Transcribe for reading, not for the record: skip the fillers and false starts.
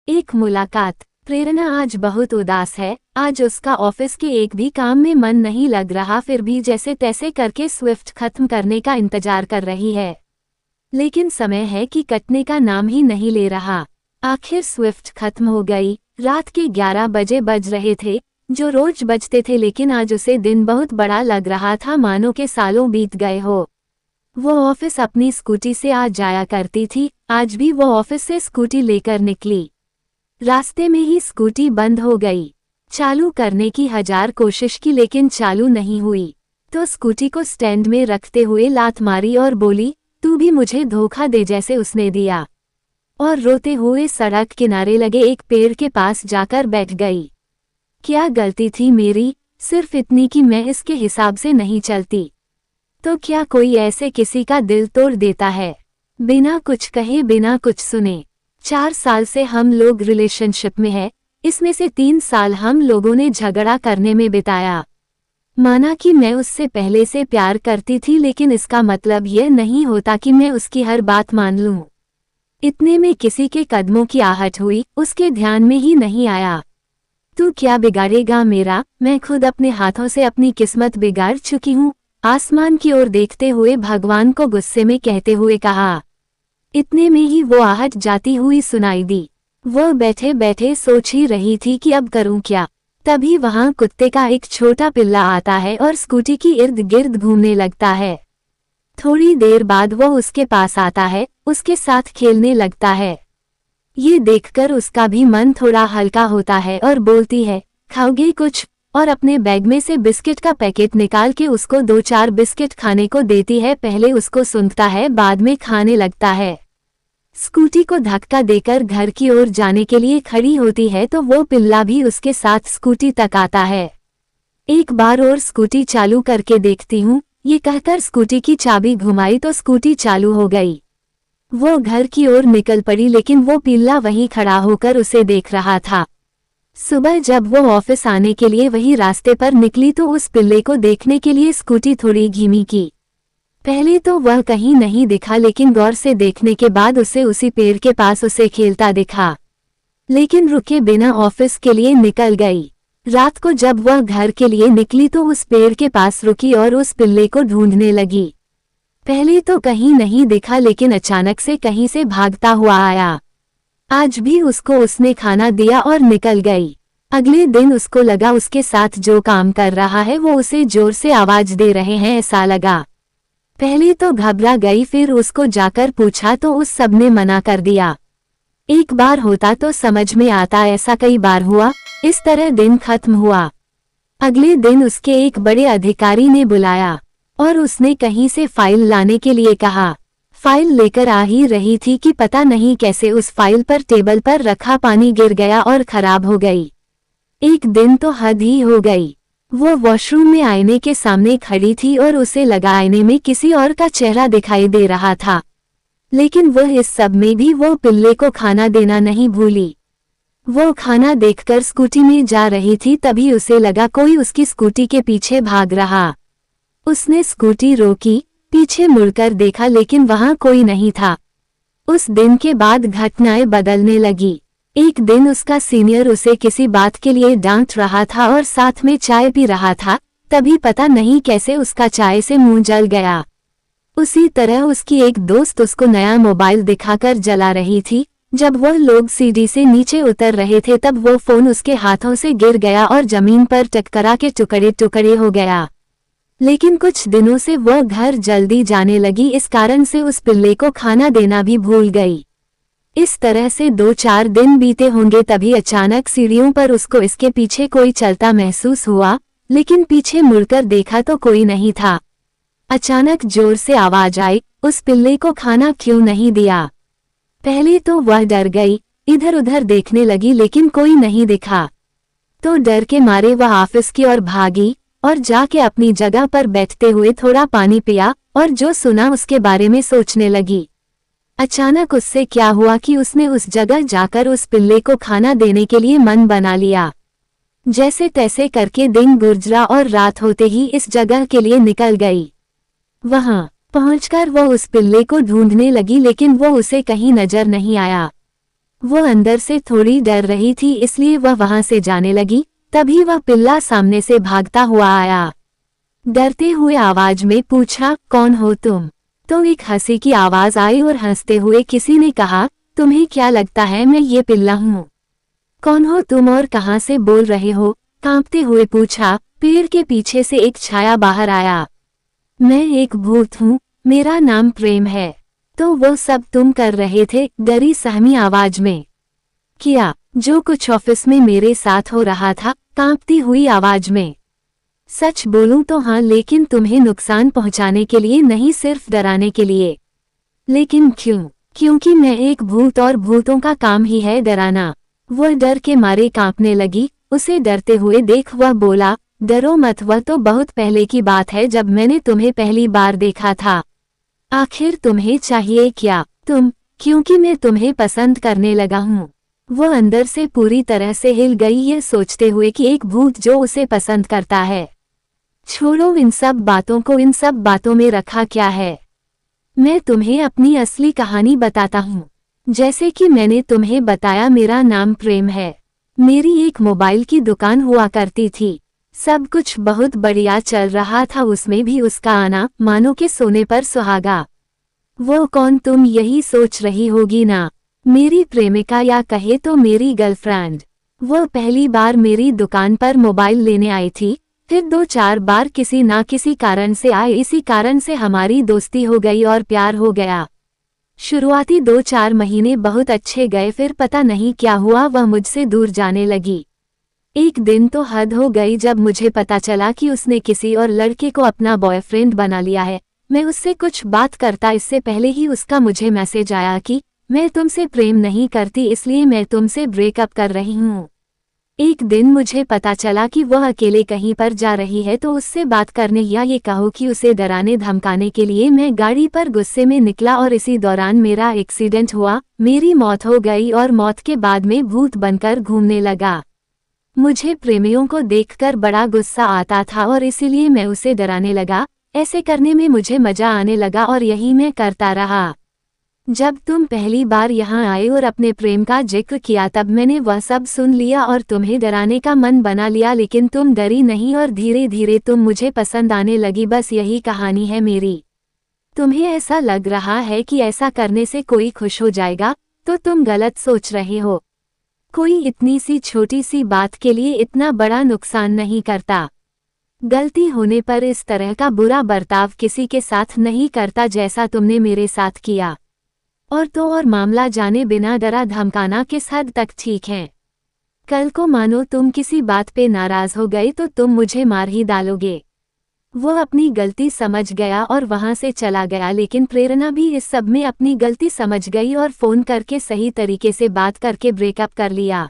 एक मुलाकात। प्रेरणा आज बहुत उदास है। आज उसका ऑफिस के एक भी काम में मन नहीं लग रहा, फिर भी जैसे तैसे करके स्विफ्ट खत्म करने का इंतजार कर रही है। लेकिन समय है कि कटने का नाम ही नहीं ले रहा। आखिर स्विफ्ट खत्म हो गई। रात के 11 बजे बज रहे थे, जो रोज बजते थे, लेकिन आज उसे दिन बहुत बड़ा लग रहा था, मानो के सालों बीत गए हो। वो ऑफिस अपनी स्कूटी से आ जाया करती थी, आज भी वो ऑफिस से स्कूटी लेकर निकली। रास्ते में ही स्कूटी बंद हो गई। चालू करने की 1000 कोशिश की, लेकिन चालू नहीं हुई। तो स्कूटी को स्टैंड में रखते हुए लात मारी और बोली, तू भी मुझे धोखा दे जैसे उसने दिया। और रोते हुए सड़क किनारे लगे एक पेड़ के पास जाकर बैठ गई। क्या गलती थी मेरी, सिर्फ इतनी कि मैं इसके हिसाब से नहीं चलती। तो क्या कोई ऐसे किसी का दिल तोड़ देता है, बिना कुछ कहे, बिना कुछ सुने। 4 साल से हम लोग रिलेशनशिप में हैं, इसमें से 3 साल हम लोगों ने झगड़ा करने में बिताया। माना कि मैं उससे पहले से प्यार करती थी, लेकिन इसका मतलब यह नहीं होता कि मैं उसकी हर बात मान लूं। इतने में किसी के कदमों की आहट हुई, उसके ध्यान में ही नहीं आया। तू क्या बिगाड़ेगा मेरा, मैं खुद अपने हाथों से अपनी किस्मत बिगाड़ चुकी हूँ, आसमान की ओर देखते हुए भगवान को गुस्से में कहते हुए कहा। इतने में ही वो आहट जाती हुई सुनाई दी। वो बैठे बैठे सोच ही रही थी कि अब करूं क्या। तभी वहां कुत्ते का एक छोटा पिल्ला आता है और स्कूटी की इर्द गिर्द घूमने लगता है। थोड़ी देर बाद वो उसके पास आता है, उसके साथ खेलने लगता है। ये देखकर उसका भी मन थोड़ा हल्का होता है और बोलती है, खाओगे कुछ? और अपने बैग में से बिस्किट का पैकेट निकाल के उसको 2-4 बिस्किट खाने को देती है। पहले उसको सूंघता है, बाद में खाने लगता है। स्कूटी को धक्का देकर घर की ओर जाने के लिए खड़ी होती है तो वो पिल्ला भी उसके साथ स्कूटी तक आता है। एक बार और स्कूटी चालू करके देखती हूँ, ये कहकर स्कूटी की चाबी घुमाई तो स्कूटी चालू हो गई। वो घर की ओर निकल पड़ी, लेकिन वो पिल्ला वहीं खड़ा होकर उसे देख रहा था। सुबह जब वो ऑफिस आने के लिए वही रास्ते पर निकली तो उस पिल्ले को देखने के लिए स्कूटी थोड़ी धीमी की। पहले तो वह कहीं नहीं दिखा, लेकिन गौर से देखने के बाद उसे उसी पेड़ के पास उसे खेलता दिखा। लेकिन रुके बिना ऑफिस के लिए निकल गई। रात को जब वह घर के लिए निकली तो उस पेड़ के पास रुकी और उस पिल्ले को ढूंढने लगी। पहले तो कहीं नहीं दिखा, लेकिन अचानक से कहीं से भागता हुआ आया। आज भी उसको उसने खाना दिया और निकल गई। अगले दिन उसको लगा उसके साथ जो काम कर रहा है वो उसे जोर से आवाज दे रहे हैं, ऐसा लगा। पहले तो घबरा गई, फिर उसको जाकर पूछा तो उस सब ने मना कर दिया। एक बार होता तो समझ में आता, ऐसा कई बार हुआ। इस तरह दिन खत्म हुआ। अगले दिन उसके एक बड़े अधिकारी ने बुलाया और उसने कहीं से फाइल लाने के लिए कहा। फाइल लेकर आ ही रही थी कि पता नहीं कैसे उस फाइल पर टेबल पर रखा पानी गिर गया और खराब हो गई। एक दिन तो हद ही हो गई। वो वॉशरूम में आईने के सामने खड़ी थी और उसे लगा आईने में किसी और का चेहरा दिखाई दे रहा था, लेकिन वह इस सब में भी वो पिल्ले को खाना देना नहीं भूली। वो खाना देखकर स्कूटी में जा रही थी, तभी उसे लगा कोई उसकी स्कूटी के पीछे भाग रहा। उसने स्कूटी रोकी, पीछे मुड़कर देखा, लेकिन वहां कोई नहीं था। उस दिन के बाद घटनाएं बदलने लगी। एक दिन उसका सीनियर उसे किसी बात के लिए डांट रहा था और साथ में चाय पी रहा था, तभी पता नहीं कैसे उसका चाय से मुंह जल गया। उसी तरह उसकी एक दोस्त उसको नया मोबाइल दिखाकर जला रही थी। जब वह लोग सीढ़ी से नीचे उतर रहे थे तब वो फोन उसके हाथों से गिर गया और जमीन पर टकरा के टुकड़े टुकड़े हो गया। लेकिन कुछ दिनों से वह घर जल्दी जाने लगी, इस कारण से उस पिल्ले को खाना देना भी भूल गई। इस तरह से 2-4 दिन बीते होंगे, तभी अचानक सीढ़ियों पर उसको इसके पीछे कोई चलता महसूस हुआ, लेकिन पीछे मुड़कर देखा तो कोई नहीं था। अचानक जोर से आवाज आई, उस पिल्ले को खाना क्यों नहीं दिया? पहले तो वह डर गई, इधर उधर देखने लगी, लेकिन कोई नहीं दिखा। तो डर के मारे वह ऑफिस की ओर भागी और जाके अपनी जगह पर बैठते हुए थोड़ा पानी पिया और जो सुना उसके बारे में सोचने लगी। अचानक उससे क्या हुआ कि उसने उस जगह जाकर उस पिल्ले को खाना देने के लिए मन बना लिया। जैसे तैसे करके दिन गुजरा और रात होते ही इस जगह के लिए निकल गई। वहां पहुंचकर वो उस पिल्ले को ढूंढने लगी, लेकिन वो उसे कहीं नजर नहीं आया। वो अंदर से थोड़ी डर रही थी, इसलिए वह वहां से जाने लगी। तभी वह पिल्ला सामने से भागता हुआ आया। डरते हुए आवाज में पूछा, कौन हो तुम? तो एक हंसी की आवाज आई और हंसते हुए किसी ने कहा, तुम्हें क्या लगता है मैं ये पिल्ला हूँ? कौन हो तुम और कहाँ से बोल रहे हो? कांपते हुए पूछा। पेड़ के पीछे से एक छाया बाहर आया। मैं एक भूत हूँ, मेरा नाम प्रेम है। तो वो सब तुम कर रहे थे? डरी सहमी आवाज में। किया जो कुछ ऑफिस में मेरे साथ हो रहा था, कांपती हुई आवाज में। सच बोलूं तो हाँ, लेकिन तुम्हें नुकसान पहुंचाने के लिए नहीं, सिर्फ डराने के लिए। लेकिन क्यों? क्योंकि मैं एक भूत और भूतों का काम ही है डराना। वह डर के मारे कांपने लगी। उसे डरते हुए देख वह बोला, डरो मत, वह तो बहुत पहले की बात है जब मैंने तुम्हें पहली बार देखा था। आखिर तुम्हें चाहिए क्या? तुम? क्योंकि मैं तुम्हें पसंद करने लगा हूँ। वह अंदर से पूरी तरह से हिल गई, ये सोचते हुए कि एक भूत जो उसे पसंद करता है। छोड़ो इन सब बातों को, इन सब बातों में रखा क्या है। मैं तुम्हें अपनी असली कहानी बताता हूँ। जैसे कि मैंने तुम्हें बताया, मेरा नाम प्रेम है। मेरी एक मोबाइल की दुकान हुआ करती थी। सब कुछ बहुत बढ़िया चल रहा था, उसमें भी उसका आना मानो के सोने पर सुहागा। वो कौन, तुम यही सोच रही होगी ना? मेरी प्रेमिका, या कहे तो मेरी गर्लफ्रेंड। वो पहली बार मेरी दुकान पर मोबाइल लेने आई थी, फिर 2-4 बार किसी ना किसी कारण से आए। इसी कारण से हमारी दोस्ती हो गई और प्यार हो गया। शुरुआती 2-4 महीने बहुत अच्छे गए, फिर पता नहीं क्या हुआ, वह मुझसे दूर जाने लगी। एक दिन तो हद हो गई जब मुझे पता चला कि उसने किसी और लड़के को अपना बॉयफ्रेंड बना लिया है। मैं उससे कुछ बात करता इससे पहले ही उसका मुझे मैसेज आया कि मैं तुमसे प्रेम नहीं करती, इसलिए मैं तुमसे ब्रेकअप कर रही हूँ। एक दिन मुझे पता चला कि वह अकेले कहीं पर जा रही है, तो उससे बात करने या ये कहो कि उसे डराने धमकाने के लिए मैं गाड़ी पर गुस्से में निकला और इसी दौरान मेरा एक्सीडेंट हुआ। मेरी मौत हो गई और मौत के बाद में भूत बनकर घूमने लगा। मुझे प्रेमियों को देखकर बड़ा गुस्सा आता था और इसीलिए मैं उसे डराने लगा। ऐसे करने में मुझे मजा आने लगा और यही मैं करता रहा। जब तुम पहली बार यहाँ आए और अपने प्रेम का जिक्र किया, तब मैंने वह सब सुन लिया और तुम्हें डराने का मन बना लिया, लेकिन तुम डरी नहीं और धीरे धीरे तुम मुझे पसंद आने लगी। बस यही कहानी है मेरी। तुम्हें ऐसा लग रहा है कि ऐसा करने से कोई खुश हो जाएगा, तो तुम गलत सोच रहे हो। कोई इतनी सी छोटी सी बात के लिए इतना बड़ा नुकसान नहीं करता। गलती होने पर इस तरह का बुरा बर्ताव किसी के साथ नहीं करता जैसा तुमने मेरे साथ किया। और तो और मामला जाने बिना डरा धमकाना किस हद तक ठीक है? कल को मानो तुम किसी बात पे नाराज हो गए तो तुम मुझे मार ही डालोगे। वो अपनी गलती समझ गया और वहां से चला गया, लेकिन प्रेरणा भी इस सब में अपनी गलती समझ गई और फोन करके सही तरीके से बात करके ब्रेकअप कर लिया।